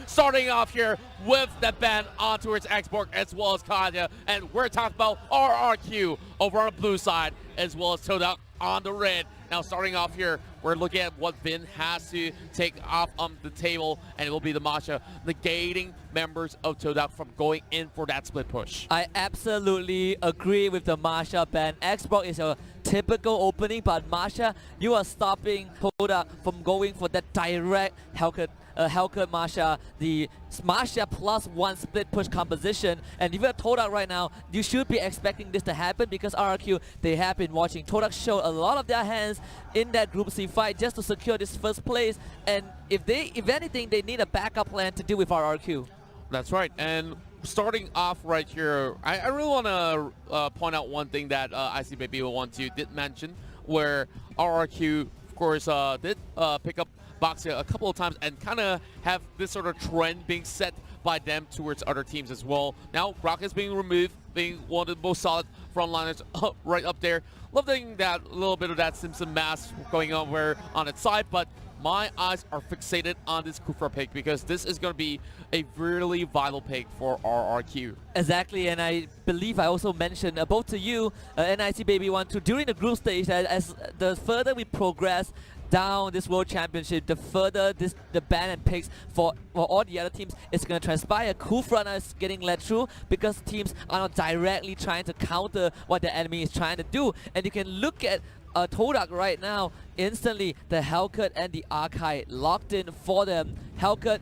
Starting off here with the ban on towards Xborg as well as Kanya, and we're talking about RRQ over on the blue side as well as Todak on the red. Now starting off here, we're looking at what Vin has to take off on the table, and it will be the Masha negating members of Todak from going in for that split push. I absolutely agree with the Masha ban. Xbox is a typical opening, but Masha, you are stopping Todak from going for that direct Hellcat Masha, the Masha +1 split push composition. And if you're Todak right now, you should be expecting this to happen because RRQ, they have been watching Todak show a lot of their hands in that Group C fight just to secure this first place. And if anything, they need a backup plan to deal with RRQ. That's right. And starting off right here, I really want to point out one thing that IC Baby 1-2 did mention, where RRQ, of course, did pick up Boxia a couple of times and kind of have this sort of trend being set by them towards other teams as well. Now, Brock is being removed, being one of the most solid frontliners right up there. Loving that little bit of that Simpson mask going on on its side, but my eyes are fixated on this Kufra pick because this is going to be a really vital pick for RRQ. Exactly, and I believe I also mentioned both to you, NIC Baby 1-2, during the group stage, that as the further we progress down this World Championship, the further the ban and picks for all the other teams is going to transpire. Kufra is getting led through because teams are not directly trying to counter what the enemy is trying to do. And you can look at Todak right now, instantly the Hellcat and the Archive locked in for them. Hellcat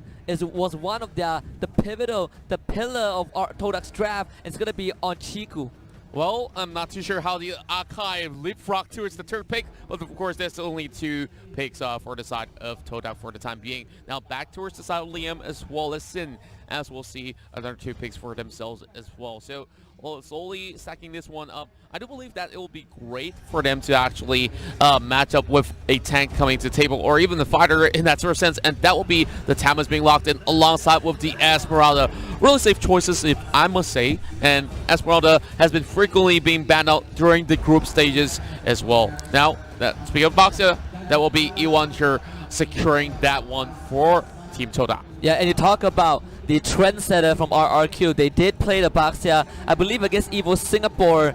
was one of the pillar of Todak's draft. It's going to be on Chiku. Well, I'm not too sure how the Archive leapfrog towards the third pick, but of course there's only two picks for the side of Todak for the time being. Now back towards the side of Liam as well as Sin, as we'll see another two picks for themselves as well. So slowly stacking this one up. I do believe that it will be great for them to actually match up with a tank coming to the table, or even the fighter in that sort of sense, and that will be the Tamas being locked in alongside with the Esmeralda. Really safe choices, if I must say, and Esmeralda has been frequently being banned out during the group stages as well. Now, speaking of Boxia, that will be Iwan here securing that one for Team Todak. Yeah, and you talk about the trendsetter from RRQ. They did play the Boxia, I believe, against Evo Singapore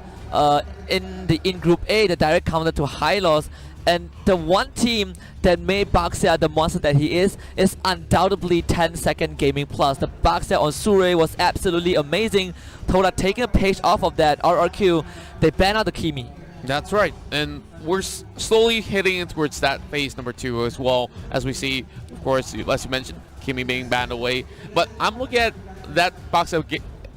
in Group A, the direct counter to Hylos. And the one team that made Boxia the monster that he is undoubtedly 10-second gaming plus. The Boxia on Surrey was absolutely amazing. Todak taking a page off of that. RRQ, they banned out the Kimi. That's right, and we're slowly heading in towards that phase number 2 as well, as we see, of course, as you mentioned, Kimi being banned away. But I'm looking at that Boxer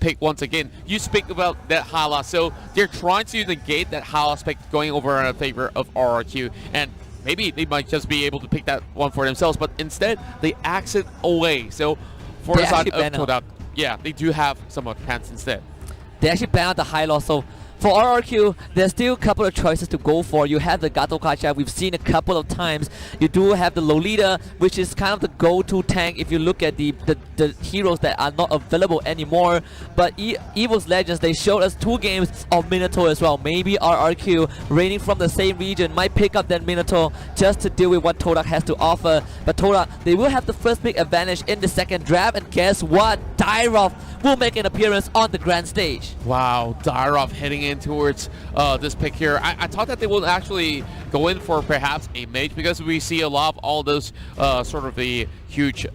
pick once again. You speak about that Hala, so they're trying to negate that Hala pick going over in favor of RRQ, and maybe they might just be able to pick that one for themselves, but instead they axe it away. So for the side of Todak, yeah, they do have some pants instead. They actually banned out the Hylos, so for RRQ, there's still a couple of choices to go for. You have the Gato Kacha, we've seen a couple of times. You do have the Lolita, which is kind of the go-to tank if you look at the heroes that are not available anymore. But Evo's Legends, they showed us 2 games of Minotaur as well. Maybe RRQ, reigning from the same region, might pick up that Minotaur just to deal with what Todak has to offer. But Todak, they will have the first pick advantage in the second draft, and guess what? Dyrov will make an appearance on the grand stage. Wow, Dyrov heading in towards this pick here. I thought that they would actually go in for perhaps a mage, because we see a lot of all those sort of the huge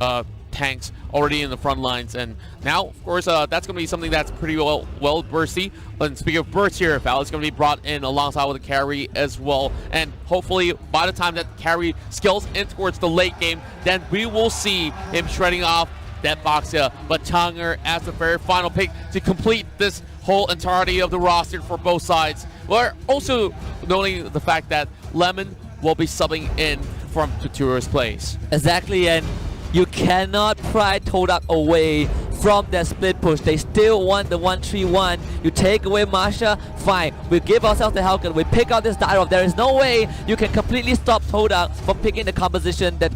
tanks already in the front lines, and now of course that's going to be something that's pretty well bursty. And speaking of burst here, Val is going to be brought in alongside with the carry as well, and hopefully by the time that carry skills in towards the late game, then we will see him shredding off that Boxia. But Tanger as the very final pick to complete this whole entirety of the roster for both sides. We're also noting the fact that Lemon will be subbing in from Tutura's place. Exactly, and you cannot pry Todak away from that split push. They still want the 1-3-1. You take away Masha, fine. We give ourselves the Hellcat. We pick out this Dyrov. There is no way you can completely stop Todak from picking the composition that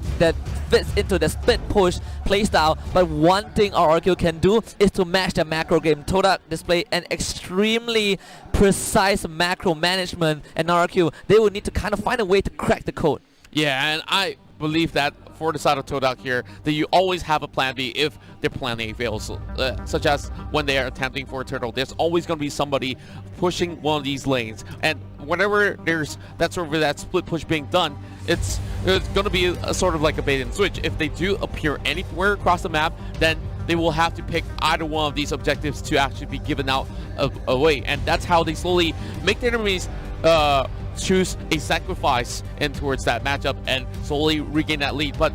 fits into the split push playstyle. But one thing RRQ can do is to match the macro game. Todak display an extremely precise macro management, and RRQ, they will need to kind of find a way to crack the code. Yeah, and believe that for the side of Todak here, that you always have a plan B if their plan A fails, such as when they are attempting for a turtle. There's always going to be somebody pushing one of these lanes, and whenever there's that sort of that split push being done, it's going to be a sort of like a bait and switch. If they do appear anywhere across the map, then they will have to pick either one of these objectives to actually be given out away, and that's how they slowly make their enemies choose a sacrifice in towards that matchup and slowly regain that lead. But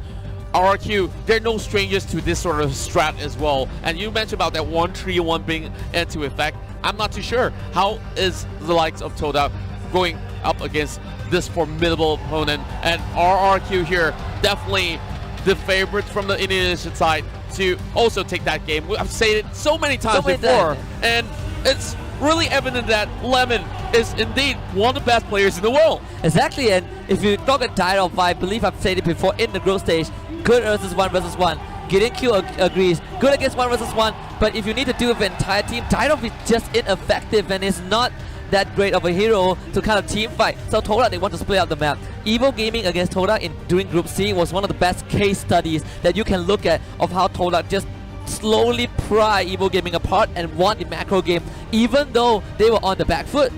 RRQ, they're no strangers to this sort of strat as well. And you mentioned about that 1-3-1 being into effect. I'm not too sure. How is the likes of Todak going up against this formidable opponent? And RRQ here, definitely the favorites from the Indonesian side to also take that game. I've said it so many times before, and it's really evident that Lemon is indeed one of the best players in the world. Exactly, and if you talk about Dial, I believe I've said it before in the group stage, good versus 1 Gideon Q agrees, good against 1 versus 1, but if you need to deal with the entire team, Dial is just ineffective and is not that great of a hero to kind of team fight. So Todak, they want to split out the map. Evo Gaming against Todak during Group C was one of the best case studies that you can look at of how Todak just slowly pry Evo Gaming apart and won the macro game, even though they were on the back foot.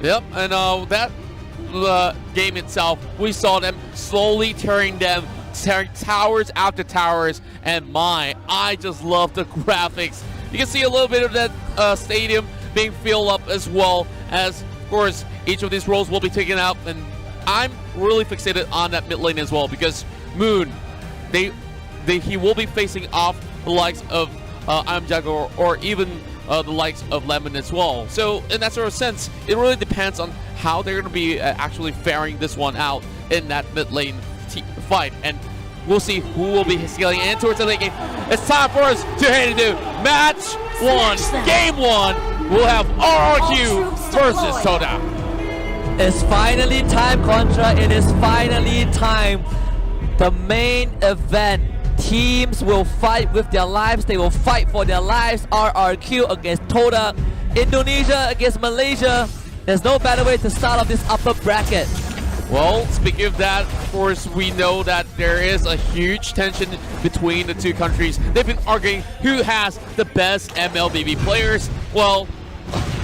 Yep, and that game itself, we saw them slowly tearing towers after towers, and I just love the graphics. You can see a little bit of that stadium being filled up as well, as of course each of these roles will be taken out, and I'm really fixated on that mid lane as well, because Moon, he will be facing off the likes of Jago or even the likes of Lemon as well. So in that sort of sense, it really depends on how they're going to be actually faring this one out in that mid lane fight, and we'll see who will be scaling in towards the late game. It's time for us to head into match 1, game 1. We'll have RRQ versus Todak. It's finally time, Contra. It is finally time. The main event. Teams will fight with their lives. They will fight for their lives. RRQ against Todak. Indonesia against Malaysia. There's no better way to start off this upper bracket. Well, speaking of that, of course, we know that there is a huge tension between the two countries. They've been arguing who has the best MLBB players. Well,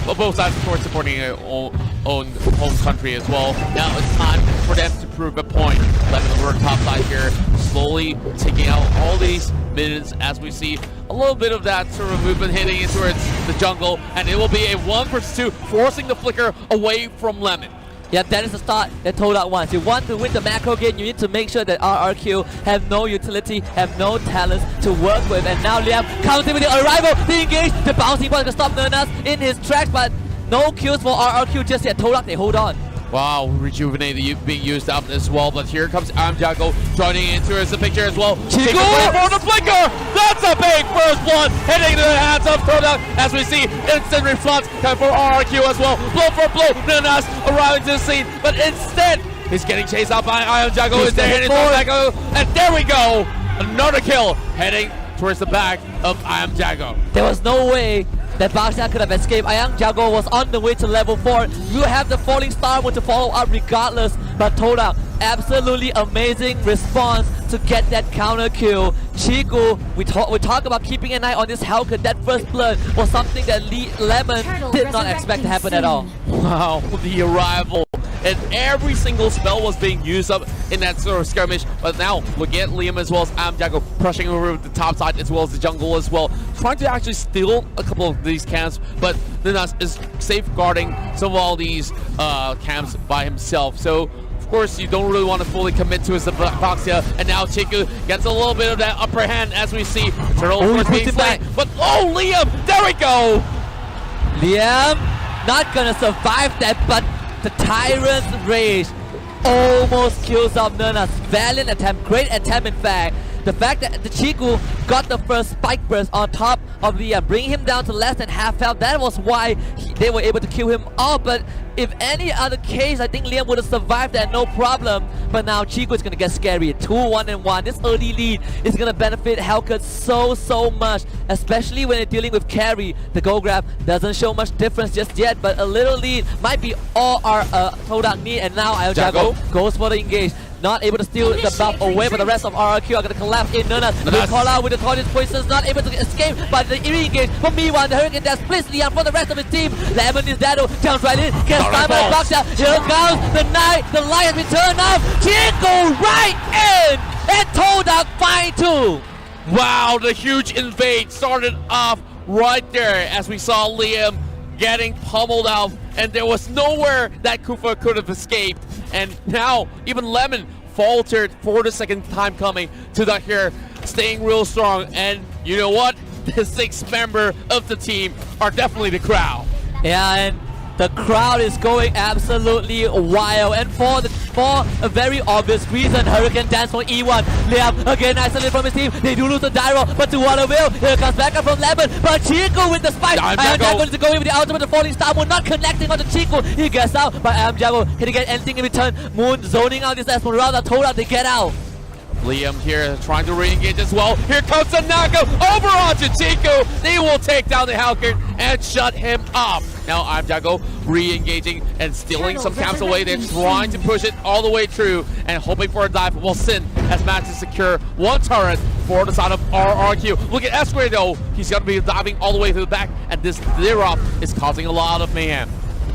both sides, of course, supporting their own home country as well. Now it's time for them to prove a point. Lemon over top side here, slowly taking out all these minions as we see a little bit of that sort of movement hitting in towards the jungle, and it will be a 1 versus 2, forcing the flicker away from Lemon. Yeah, that is the start that Todak wants. You want to win the macro game, you need to make sure that RRQ have no utility, have no talents to work with. And now Liam comes in with the arrival, they engage, the bouncing ball to stop Nernas in his tracks, but no kills for RRQ just yet. Todak, they hold on. Wow, Rejuvenate being used up as well, but here comes Jago joining into the picture as well. Chico for the flicker! That's a big first blood hitting into the hands of Todak as we see instant reflux coming for RRQ as well. Blow for blow, Nanas arriving to the scene, but instead he's getting chased out by Jago. Is there and there we go! Another kill heading towards the back of Jago. There was no way that Baksha could have escaped. Jago was on the way to level 4. You have the falling star to follow up regardless, but Todak, absolutely amazing response to get that counter kill. Chico, we talk about keeping an eye on this Hellcat. That first blood was something that Lemon did not expect to happen at all. Wow, the arrival. And every single spell was being used up in that sort of skirmish. But now, look at Liam as well as Jago pushing over the top side as well as the jungle as well. Trying to actually steal a couple of these camps, but Nanas is safeguarding some of all these camps by himself. So, of course, you don't really want to fully commit to his Voxia. And now Chiku gets a little bit of that upper hand as we see Turtle of course being slain. But Liam, there we go! Liam not gonna survive that, but the Tyrant's Rage almost kills off Nernas. Valiant attempt, great attempt in fact. The fact that the Chiku got the first spike burst on top of Liam, bringing him down to less than half health, that was why they were able to kill him off. But if any other case, I think Liam would have survived that, no problem. But now Chiku is going to get scary. 2-1-1. This early lead is going to benefit Hellcat so much, especially when they're dealing with carry. The gold grab doesn't show much difference just yet, but a little lead might be all our Todak need. And now Jago goes for the engage. not able to steal the buff away, but the rest of RRQ are going to collapse in. Nurna will call out with the torches poisons, not able to escape, but the re-engage from Meanwhile, the Hurricane Dash splits Liam for the rest of his team. Lemon is Dado, jumps right in, gets stunned by the Boxer. Here comes the Knight, the light has been turned off. Chico right in, and Todak find 2. Wow, the huge invade started off right there as we saw Liam getting pummeled out, and there was nowhere that Kufa could have escaped. And now even Lemon faltered for the second time coming. Todak here staying real strong, and you know what? The 6th member of the team are definitely the crowd. Yeah, and the crowd is going absolutely wild, and for a very obvious reason, Hurricane Dance for E1. Liam again isolated from his team. They do lose the Dyro, but to what avail? Here comes back up from Lemon, but Chico with the spike. Jago is going with the ultimate, the falling star moon not connecting onto Chico. He gets out, but Jago can he get anything in return? Moon zoning out this Esmeralda. Todak they get out. Liam here trying to re-engage as well. Here comes the knockout over onto Chico. They will take down the Halkert and shut him up. Now I'm Jago re-engaging and stealing some camps away. They're trying to push it all the way through and hoping for a dive. Well, Sin has managed to secure one turret for the side of RRQ. Look at S-Ray though. He's going to be diving all the way to the back, and this zero is causing a lot of mayhem.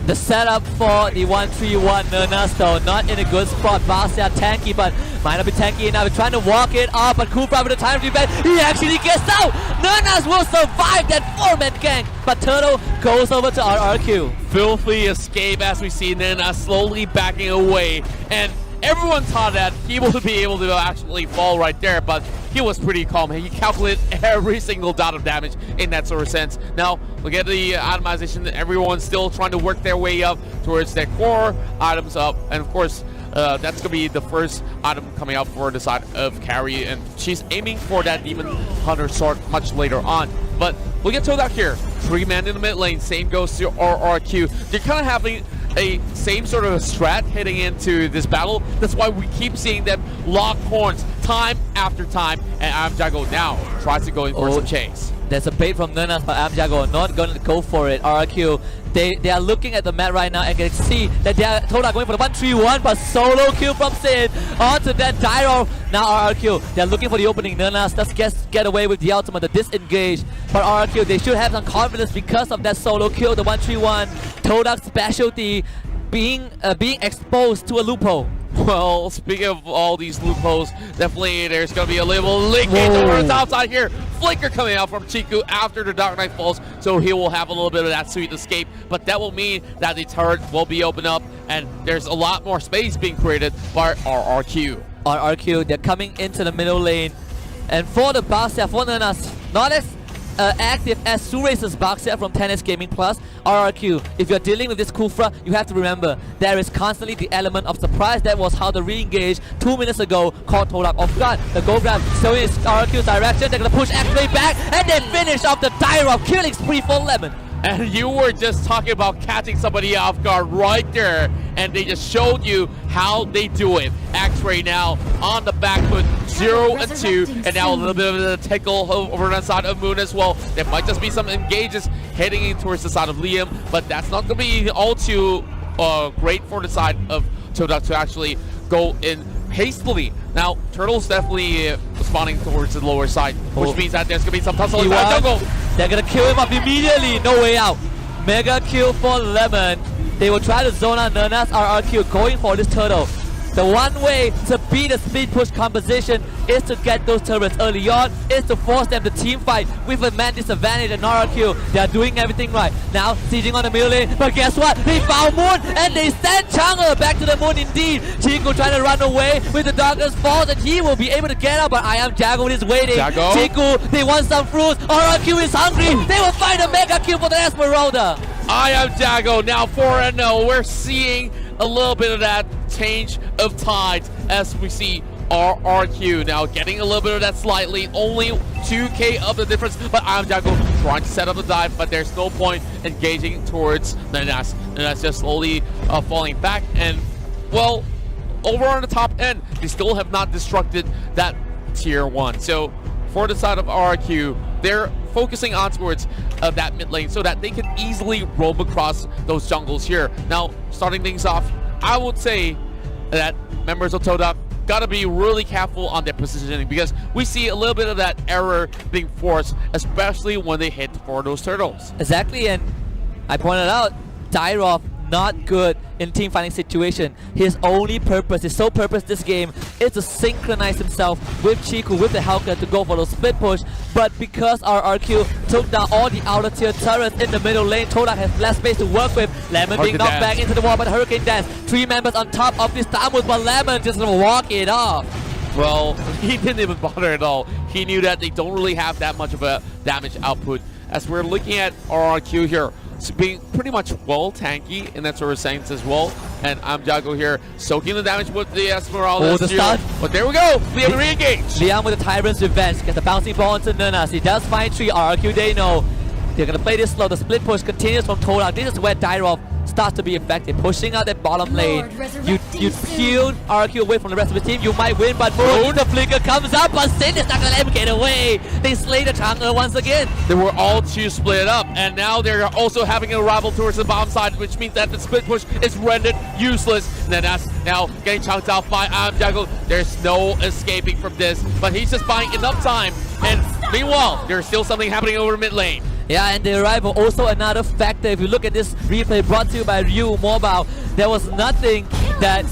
The setup for the 1-3-1 Nurnas though, not in a good spot. Vasya tanky, but might not be tanky enough. We're trying to walk it up, but Kufra with the time to defend, he actually gets out! Nurnas will survive that 4-man gang, but Turtle goes over to RRQ. Filthy escape as we see Nurnas slowly backing away, and everyone thought that he would be able to actually fall right there, but he was pretty calm. He calculated every single dot of damage in that sort of sense. Now, look at the itemization. Everyone's still trying to work their way up towards their core items up. And of course, that's going to be the first item coming out for the side of Carrie. And she's aiming for that Demon Hunter sword much later on. But look at Todak here. 3-man in the mid lane. Same goes to RRQ. They're kind of having a same sort of strat heading into this battle. That's why we keep seeing them lock horns time after time, and Amjago now tries to go in for some chase. There's a bait from Nurnas, but Amjago not going to go for it. RRQ, they are looking at the map right now and can see that they are Todak going for the 1-3-1, but solo kill from Sin onto that Dyro. Now RRQ, they're looking for the opening. Nurnas does get away with the ultimate, the disengage, but RRQ, they should have some confidence because of that solo kill, the 1-3-1. Todak's specialty being exposed to a loophole. Well, speaking of all these loopholes, definitely there's going to be a little leakage over the top side here. Flicker coming out from Chiku after the Dark Knight falls, so he will have a little bit of that sweet escape, but that will mean that the turret will be opened up, and there's a lot more space being created by RRQ. RRQ, they're coming into the middle lane, and for the Bastia, for Nurnas, not as active as Surace's Baxia from 10S Gaming Plus. RRQ, if you're dealing with this Kufra, you have to remember there is constantly the element of surprise. That was how the re-engage 2 minutes ago caught Todak off guard. The gold grab still in RRQ's direction. They're gonna push X-Ray back and then finish off the Dyro, killing spree for Lemon. And you were just talking about catching somebody off guard right there, and they just showed you how they do it. X-Ray now on the back foot, 0 and 2, and now a little bit of a tickle over the side of Moon as well. There might just be some engages heading in towards the side of Liam, but that's not going to be all too great for the side of Todak to actually go in hastily. Now, Turtle's definitely spawning towards the lower side, which means that there's going to be some tussle in that jungle. They're going to kill him up immediately. No way out. Mega kill for Lemon. They will try to zone out Nurnas. RRQ going for this Turtle. The one way to beat the speed push composition is to get those turrets early on, is to force them to team fight with a man disadvantage. And RRQ, they are doing everything right. Now, sieging on the middle lane, but guess what? They found Moon, and they send Chang'e back to the Moon indeed. Chico trying to run away with the Darkness Falls, and he will be able to get out, but I am Jago is waiting. Chico, they want some fruits. RRQ is hungry. They will find a mega kill for the Esmeralda. I am Jago, now 4-0. We're seeing a little bit of that change of tides as we see RRQ now getting a little bit of that slightly, only 2k of the difference, but I'm Jago trying to set up the dive, but there's no point engaging towards Nurnas. Nurnas just slowly falling back, and well, over on the top end, they still have not destructed that tier 1. So for the side of RRQ, they're focusing on towards that mid lane so that they can easily roam across those jungles here. Now, starting things off, I would say that members of Todak, got to be really careful on their positioning because we see a little bit of that error being forced, especially when they hit for those turtles. Exactly, and I pointed out, Dyrov not good in team fighting situation. His only purpose, his sole purpose this game is to synchronize himself with Chiku, with the Hellcat to go for the split push. But because our RQ took down all the outer tier turrets in the middle lane, Todak has less space to work with. Lemon being knocked back into the wall by the Hurricane Dance. 3 members on top of this downwards, but Lemon just gonna walk it off. Well, he didn't even bother at all. He knew that they don't really have that much of a damage output. As we're looking at our RQ here, being pretty much well tanky in that sort of sense as well. And Jago here soaking the damage with the Esmeralda. Oh, the stun. But there we go. Liam re-engage. Liam with the Tyrant's Revenge gets the bouncing ball into Nurnas. He does find 3 RQ. They know they're going to play this slow. The split push continues from Todak. This is where Dyrov starts to be effective, pushing out that bottom lane. You peel RQ away from the rest of the team, you might win, but Moon, the flicker comes up, but Sin is not going to let him get away. They slay the Chang'e once again. They were all 2 split up, and now they're also having a rival towards the bottom side, which means that the split push is rendered useless. And then that's now getting chunked out by Jago. There's no escaping from this, but he's just buying enough time. And meanwhile, there's still something happening over mid lane. Yeah, and the arrival also another factor. If you look at this replay brought to you by Ryu Mobile, there was nothing that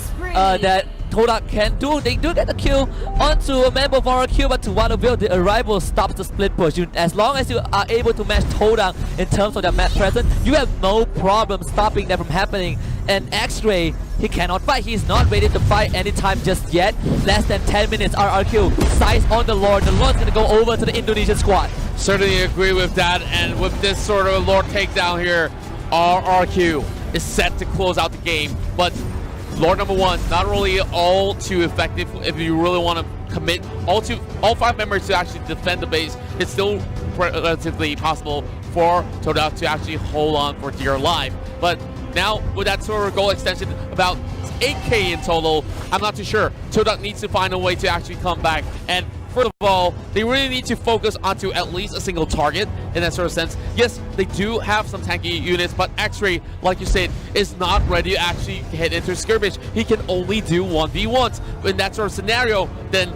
that Todak can do. They do get the kill onto a member of RQ, but to what avail? The arrival stops the split push. As long as you are able to match Todak in terms of their map presence, you have no problem stopping that from happening. And X-Ray, he cannot fight. He's not ready to fight anytime just yet. Less than 10 minutes. RRQ size on the Lord. The Lord's gonna go over to the Indonesian squad. Certainly agree with that, and with this sort of Lord takedown here, RRQ is set to close out the game. But Lord number 1, not really all too effective if you really want to commit all 5 members to actually defend the base. It's still relatively possible for Todak to actually hold on for dear life. But now with that sort of goal extension, about 8k in total, I'm not too sure. Todak needs to find a way to actually come back. And first of all, they really need to focus onto at least a single target in that sort of sense. Yes, they do have some tanky units, but X-Ray, like you said, is not ready to actually head into skirmish. He can only do 1v1s. In that sort of scenario, then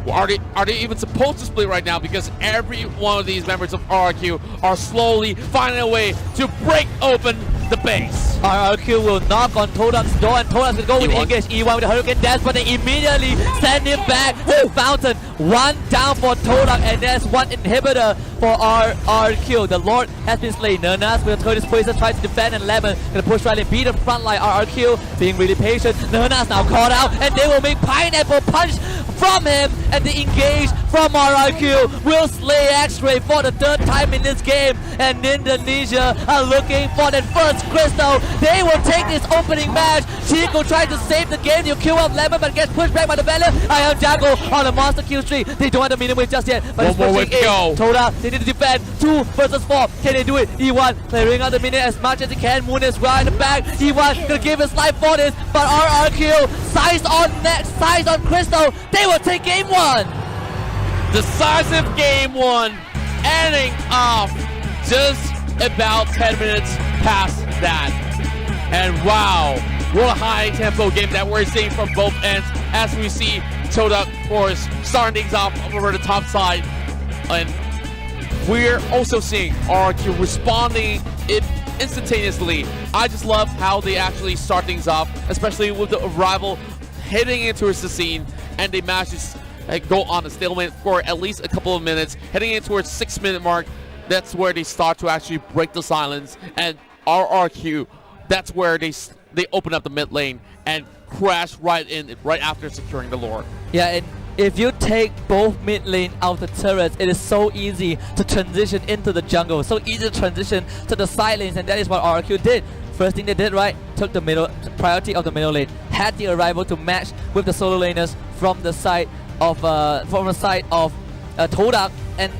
are they even supposed to split right now? Because every one of these members of RRQ are slowly finding a way to break open the base. RRQ will knock on Todak's door, and Todak's gonna go with engage E1 with the Hurricane Dance, but they immediately send him back to Fountain. 1 down for Todak, and there's 1 inhibitor for RRQ. The Lord has been slain. Nurnas will throw his poison, try to defend, and Lemon gonna push right and beat the front line. RRQ being really patient. Nurnas now caught out, and they will make Pineapple Punch from him, and the engage from RRQ will slay X-Ray for the 3rd time in this game. And Indonesia are looking for that first crystal. They will take this opening match. Chico tries to save the game. You kill off Lemon, but gets pushed back by the Valiant. Jago on the monster kill streak. They don't have the minimum just yet, but it's pushing in. Toda, they need to defend. 2 versus 4. Can they do it? E1 clearing out the minute as much as he can. Moon is right in the back. E1 gonna give his life for this, but RRQ size on next, size on crystal. They will take game 1. Decisive game 1, ending off just about 10 minutes past that. And wow, what a high tempo game that we're seeing from both ends as we see Todak, of course, starting things off over the top side. And we're also seeing RRQ responding instantaneously. I just love how they actually start things off, especially with the arrival hitting into the scene, and they manage to go on a stalemate for at least a couple of minutes, heading in towards 6-minute mark. That's where they start to actually break the silence, and RRQ, that's where they open up the mid lane and crash right in right after securing the Lord. Yeah, and if you take both mid lane out the turrets, it is so easy to transition into the jungle, so easy to transition to the side lanes, and that is what RRQ did. First thing they did, right, took the priority of the middle lane, had the arrival to match with the solo laners from the side of Todak, and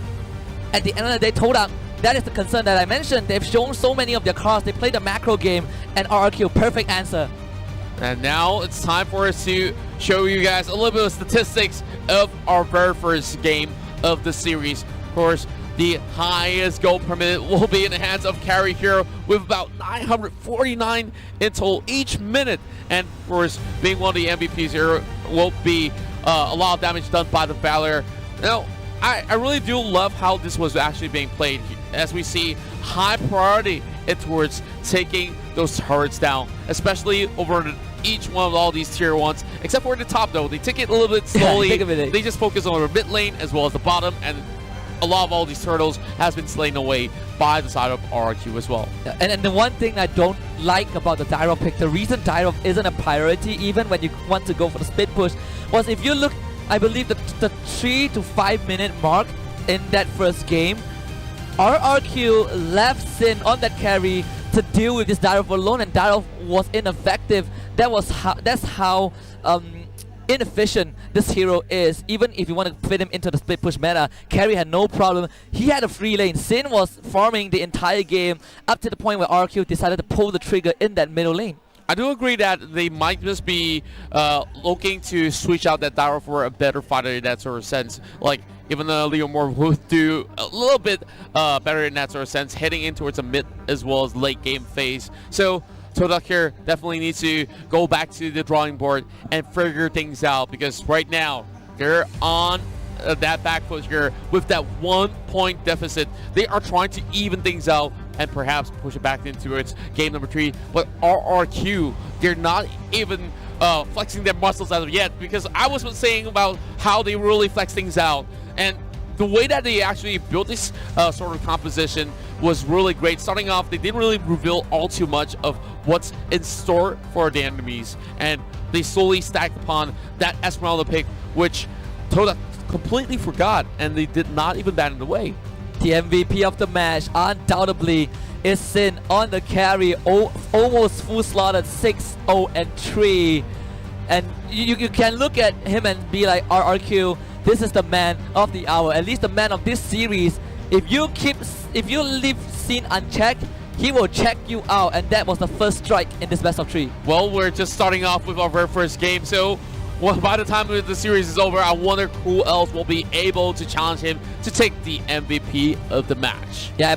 at the end of the day, Todak, that is the concern that I mentioned. They've shown so many of their cards. They played the macro game, and RRQ, perfect answer. And now it's time for us to show you guys a little bit of statistics of our very first game of the series. Of course, the highest goal per minute will be in the hands of Carry Hero with about 949 in total each minute. And of course, being one of the MVPs here will be a lot of damage done by the Valor. Now, I really do love how this was actually being played. As we see, high priority towards taking those turrets down, especially over each one of all these tier 1s, except for the top though. They take it a little bit slowly. They just focus on the mid lane as well as the bottom, and a lot of all these turtles has been slain away by the side of RRQ as well. And the one thing I don't like about the Dyrov pick, the reason Dyrov isn't a priority even when you want to go for the split push, was if you look, I believe the 3 to 5 minute mark in that first game, RRQ left Sin on that carry to deal with this Dyrov alone, and Dyrov was ineffective. That's how inefficient this hero is. Even if you want to fit him into the split push meta, carry had no problem. He had a free lane. Sin was farming the entire game up to the point where RQ decided to pull the trigger in that middle lane. I do agree that they might just be looking to switch out that Dyrov for a better fighter in that sort of sense. Like, even though Leo Moore would do a little bit better in that sort of sense, heading in towards a mid as well as late game phase. So Todak here definitely needs to go back to the drawing board and figure things out, because right now they're on that back foot here with that 1 point deficit. They are trying to even things out and perhaps push it back into its game number 3. But RRQ, they're not even flexing their muscles as of yet, because I was saying about how they really flex things out. And the way that they actually built this sort of composition was really great. Starting off, they didn't really reveal all too much of what's in store for the enemies, and they slowly stacked upon that Esmeralda pick, which Todak completely forgot, and they did not even bat in the way. The MVP of the match, undoubtedly, is Sin on the carry, almost full slotted 6-0-3. And you can look at him and be like, RRQ, this is the man of the hour, at least the man of this series. If you leave Sin unchecked, he will check you out, and that was the first strike in this best of 3. Well, we're just starting off with our very first game, so by the time the series is over, I wonder who else will be able to challenge him to take the MVP of the match. Yeah.